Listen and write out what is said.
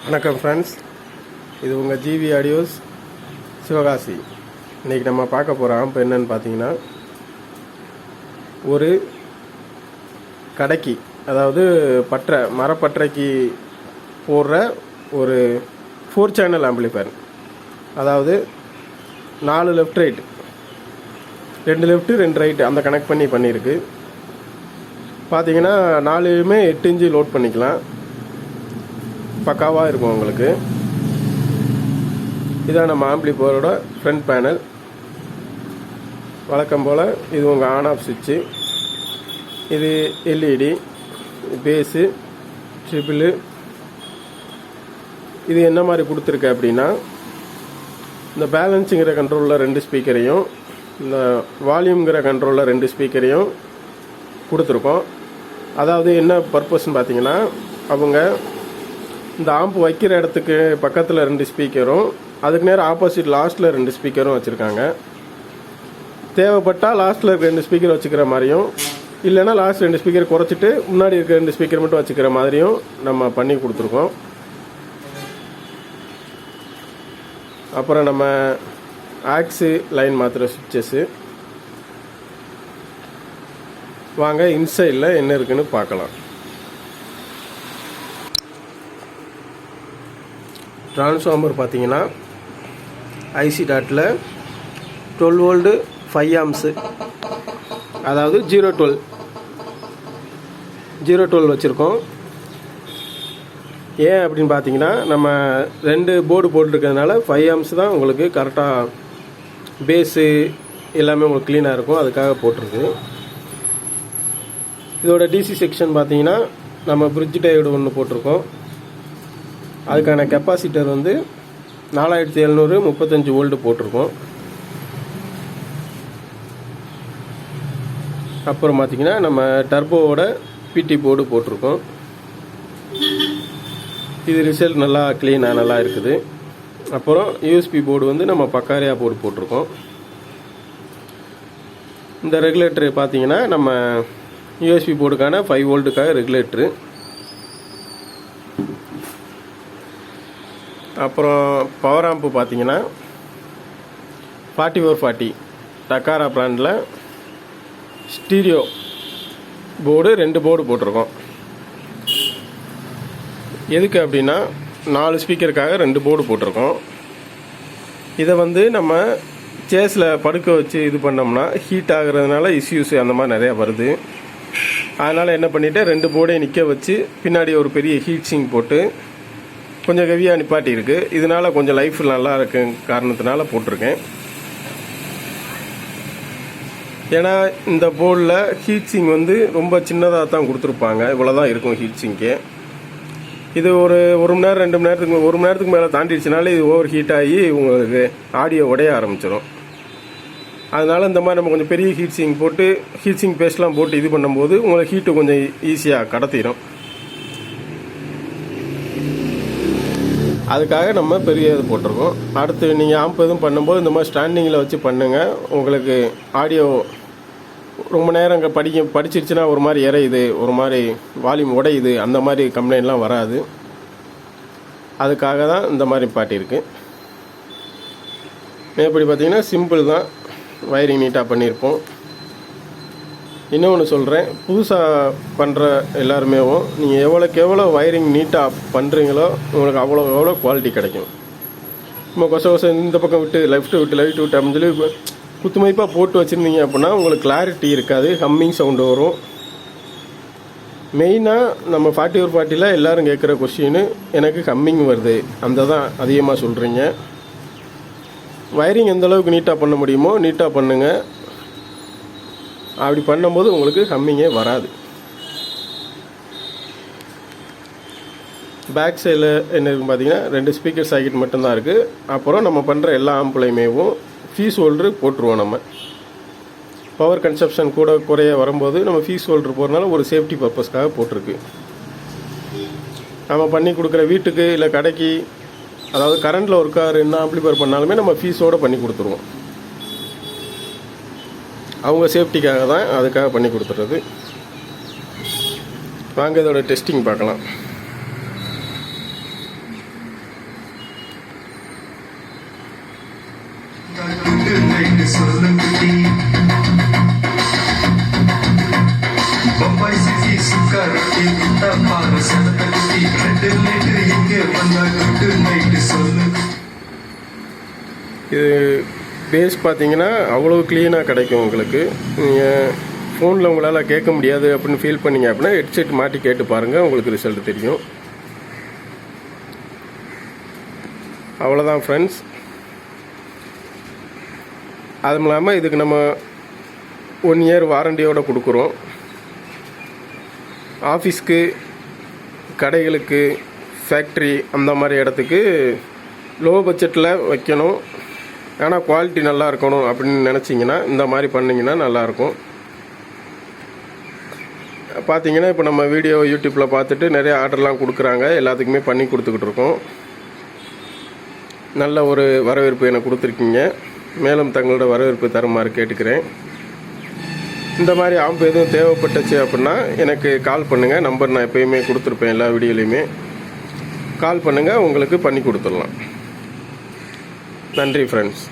வணக்கம் ஃப்ரெண்ட்ஸ், இது உங்கள் ஜிவி ஆடியோஸ் சிவகாசி. இன்றைக்கி நம்ம பார்க்க போகிற ஆம்ப் என்னன்னு பார்த்தீங்கன்னா, ஒரு கடைக்கு, அதாவது மரப்பற்றைக்கு போடுற ஒரு 4 சேனல் ஆம்பிளிஃபையர். அதாவது 4 லெஃப்ட் ரைட், 2 லெஃப்ட்டு 2 ரைட்டு அந்த கனெக்ட் பண்ணியிருக்கு. பார்த்தீங்கன்னா 4மே 8 இன்ச்சு லோட் பண்ணிக்கலாம், பக்காவாக இருக்கும் உங்களுக்கு. இதான் நம்ம ஆம்பிளிஃபையரோட ஃப்ரண்ட் பேனல். வழக்கம் போல் இது உங்கள் ஆன் ஆஃப் சுவிட்சு. இது எல்இடி, பேஸு, ட்ரிபிள். இது என்ன மாதிரி கொடுத்துருக்கு அப்படின்னா, இந்த பேலன்ஸுங்கிற கண்ட்ரோலில் 2 ஸ்பீக்கரையும், இந்த வால்யூம்ங்கிற கண்ட்ரோலில் 2 ஸ்பீக்கரையும் கொடுத்துருக்கோம். அதாவது என்ன பர்பஸ்ன்னு பார்த்தீங்கன்னா, அவங்க இந்த ஆம்ப் வைக்கிற இடத்துக்கு பக்கத்தில் 2 ஸ்பீக்கரும், அதுக்கு நேரம் ஆப்போசிட் லாஸ்ட்டில் 2 ஸ்பீக்கரும் வச்சுருக்காங்க. தேவைப்பட்டால் லாஸ்ட்டில் 2 ஸ்பீக்கர் வச்சுக்கிற மாதிரியும், இல்லைனா லாஸ்ட் 2 ஸ்பீக்கர் குறைச்சிட்டு முன்னாடி இருக்க 2 ஸ்பீக்கர் மட்டும் வச்சுக்கிற மாதிரியும் நம்ம பண்ணி கொடுத்துருக்கோம். அப்புறம் நம்ம ஆக்ஸு லைன் மாத்திர சுவிட்சஸ்ஸு. வாங்க இன்சைடில் என்ன இருக்குன்னு பார்க்கலாம். ட்ரான்ஸ்ஃபார்மர் பார்த்தீங்கன்னா ஐசி டாட்டில் 12 வோல்டு 5 ஆம்ஸு, அதாவது 012 வச்சுருக்கோம். ஏன் அப்படின்னு பார்த்தீங்கன்னா, நம்ம 2 போர்டு போட்டிருக்கிறதுனால 5 ஆம்ஸ் தான் உங்களுக்கு கரெக்டாக பேஸு எல்லாமே உங்களுக்கு க்ளீனாக இருக்கும், அதுக்காக போட்டிருக்கு. இதோட டிசி செக்ஷன் பார்த்தீங்கன்னா, நம்ம பிரிட்ஜ் டயோடு ஒன்று போட்டிருக்கோம். அதுக்கான கெப்பாசிட்டர் வந்து 4700 35 வோல்ட் போட்டிருக்கோம். அப்புறம் பார்த்தீங்கன்னா, நம்ம டர்போவோட பிடி போர்டு போட்டிருக்கோம். இது ரிசல்ட் நல்லா க்ளீனாக நல்லா இருக்குது. அப்புறம் யூஎஸ்பி போர்டு வந்து நம்ம பக்காரியா போர்டு போட்டிருக்கோம். இந்த ரெகுலேட்டரு பார்த்தீங்கன்னா, நம்ம யூஎஸ்பி போர்டுக்கான 5 வோல்ட்டுக்காக ரெகுலேட்டரு. அப்புறம் பவர் ஆம்பு பார்த்தீங்கன்னா 4440 டக்காரா பிராண்டில் ஸ்டீரியோ போர்டு 2 போர்டு போட்டிருக்கோம். எதுக்கு அப்படின்னா, 4 ஸ்பீக்கருக்காக 2 போர்டு போட்டிருக்கோம். இதை வந்து நம்ம சேஸில் படுக்க வச்சு இது பண்ணோம்னா ஹீட் ஆகுறதுனால இஷ்யூஸ் அந்த மாதிரி நிறையா வருது. அதனால் என்ன பண்ணிவிட்டு 2 போர்டையும் நிற்க வச்சு பின்னாடி ஒரு பெரிய ஹீட் சிங்க் போட்டு கொஞ்சம் ஹெவியாக நிப்பாட்டி இருக்குது. இதனால் கொஞ்சம் லைஃப் நல்லா இருக்கு காரணத்தினால போட்டிருக்கேன். ஏன்னா இந்த போர்டில் ஹீட் சிங்க் வந்து ரொம்ப சின்னதாக தான் கொடுத்துருப்பாங்க, இவ்வளோ தான் இருக்கும் ஹீட் சிங்க்கு. இது ஒரு மணி நேரம் 2 மணி நேரத்துக்கு 1 மணி நேரத்துக்கு மேலே தாண்டிடுச்சுனாலே இது ஓவர் ஹீட் ஆகி உங்களுக்கு ஆடியோ உடைய ஆரம்பிச்சிடும். அதனால் இந்த மாதிரி நம்ம கொஞ்சம் பெரிய ஹீட் சிங்க் போட்டு ஹீட் சிங்க் பேஸ்ட்லாம் போட்டு இது பண்ணும்போது உங்களுக்கு ஹீட்டு கொஞ்சம் ஈஸியாக கடத்திடும். அதுக்காக நம்ம பெரிய இது போட்டிருக்கோம். அடுத்து நீங்கள் ஆம்ப் எதுவும் பண்ணும்போது இந்த மாதிரி ஸ்டாண்டிங்கில் வச்சு பண்ணுங்கள். உங்களுக்கு ஆடியோ ரொம்ப நேரம் இங்கே படிச்சிருச்சுன்னா ஒரு மாதிரி இறையுது, ஒரு மாதிரி வால்யூம் உடையுது, அந்த மாதிரி கம்ப்ளைண்ட்லாம் வராது. அதுக்காக தான் இந்த மாதிரி பாட்டியிருக்கு. எப்படி பார்த்தீங்கன்னா சிம்பிள் தான், வயரிங் நீட்டாக பண்ணியிருப்போம். இன்னொன்று சொல்கிறேன், புதுசாக பண்ணுற எல்லாருமே நீங்கள் எவ்வளோக்கு எவ்வளோ வயரிங் நீட்டாக பண்ணுறீங்களோ உங்களுக்கு எவ்வளோ குவாலிட்டி கிடைக்கும். நம்ம கொச இந்த பக்கம் விட்டு லைட் விட்டு அப்படின்னு சொல்லி குத்துமைப்பாக போட்டு வச்சுருந்தீங்க அப்படின்னா உங்களுக்கு கிளாரிட்டி இருக்காது, ஹம்மிங் சவுண்டு வரும். மெயினாக நம்ம 4440 எல்லோரும் கேட்குற கொஸ்டின், எனக்கு ஹம்மிங் வருது, அந்த தான் அதிகமாக சொல்கிறீங்க. வயரிங் எந்தளவுக்கு நீட்டாக பண்ண முடியுமோ நீட்டாக பண்ணுங்கள். அப்படி பண்ணும்போது உங்களுக்கு ஹம்மிங்கே வராது. பேக் சைடில் என்ன இருக்குன்னு பார்த்தீங்கன்னா 2 ஸ்பீக்கர் சாக்கெட் மட்டும்தான் இருக்குது. அப்புறம் நம்ம பண்ணுற எல்லா ஆம்புலையுமேவும் ஃபீஸ் ஹோல்டரு போட்டுருவோம். நம்ம பவர் கன்சப்ஷன் கூட குறைய வரும்போது நம்ம ஃபீஸ் ஹோல்டர் போகிறனால ஒரு சேஃப்டி பர்பஸ்க்காக போட்டிருக்கு. நம்ம பண்ணி கொடுக்குற வீட்டுக்கு இல்லை கடைக்கு, அதாவது கரண்டில் ஒரு கார் என்ன ஆம்பிளிஃபையர் பண்ணாலுமே நம்ம ஃபீஸோடு பண்ணி கொடுத்துருவோம். அவங்க சேஃப்டிக்காக தான், அதுக்காக பண்ணி கொடுத்துறது. வாங்க இதோட டெஸ்டிங் பார்க்கலாம். இது பேஸ் பார்த்தீங்கன்னா அவ்வளோ க்ளீனாக கிடைக்கும் உங்களுக்கு. நீங்கள் ஃபோனில் உங்களால் கேட்க முடியாது அப்படின்னு ஃபீல் பண்ணீங்க அப்படின்னா ஹெட்செட் மாட்டி கேட்டு பாருங்கள், உங்களுக்கு ரிசல்ட் தெரியும். அவ்வளோதான் ஃப்ரெண்ட்ஸ். அதுவும் இல்லாமல் இதுக்கு நம்ம 1 இயர் வாரண்டியோடு கொடுக்குறோம். ஆஃபீஸ்க்கு, கடைகளுக்கு, ஃபேக்ட்ரி அந்த மாதிரி இடத்துக்கு லோ பட்ஜெட்டில் வைக்கணும், ஆனால் குவாலிட்டி நல்லா இருக்கணும் அப்படின்னு நினச்சிங்கன்னா இந்த மாதிரி பண்ணிங்கன்னா நல்லாயிருக்கும். பார்த்தீங்கன்னா இப்போ நம்ம வீடியோ யூடியூப்பில் பார்த்துட்டு நிறைய ஆர்டர்லாம் கொடுக்குறாங்க, எல்லாத்துக்குமே பண்ணி கொடுத்துக்கிட்டு இருக்கோம். நல்ல ஒரு வரவேற்பு எனக்கு கொடுத்துருக்கீங்க. மேலும் தங்களோட வரவேற்பு தருமாறு கேட்டுக்கிறேன். இந்த மாதிரி ஆம்ப் எதுவும் தேவைப்பட்டுச்சு அப்படின்னா எனக்கு கால் பண்ணுங்கள். நம்பர் நான் எப்போயுமே கொடுத்துருப்பேன், எல்லா வீடியோலையுமே. கால் பண்ணுங்கள், உங்களுக்கு பண்ணி கொடுத்துடலாம். நன்றி ஃப்ரெண்ட்ஸ்.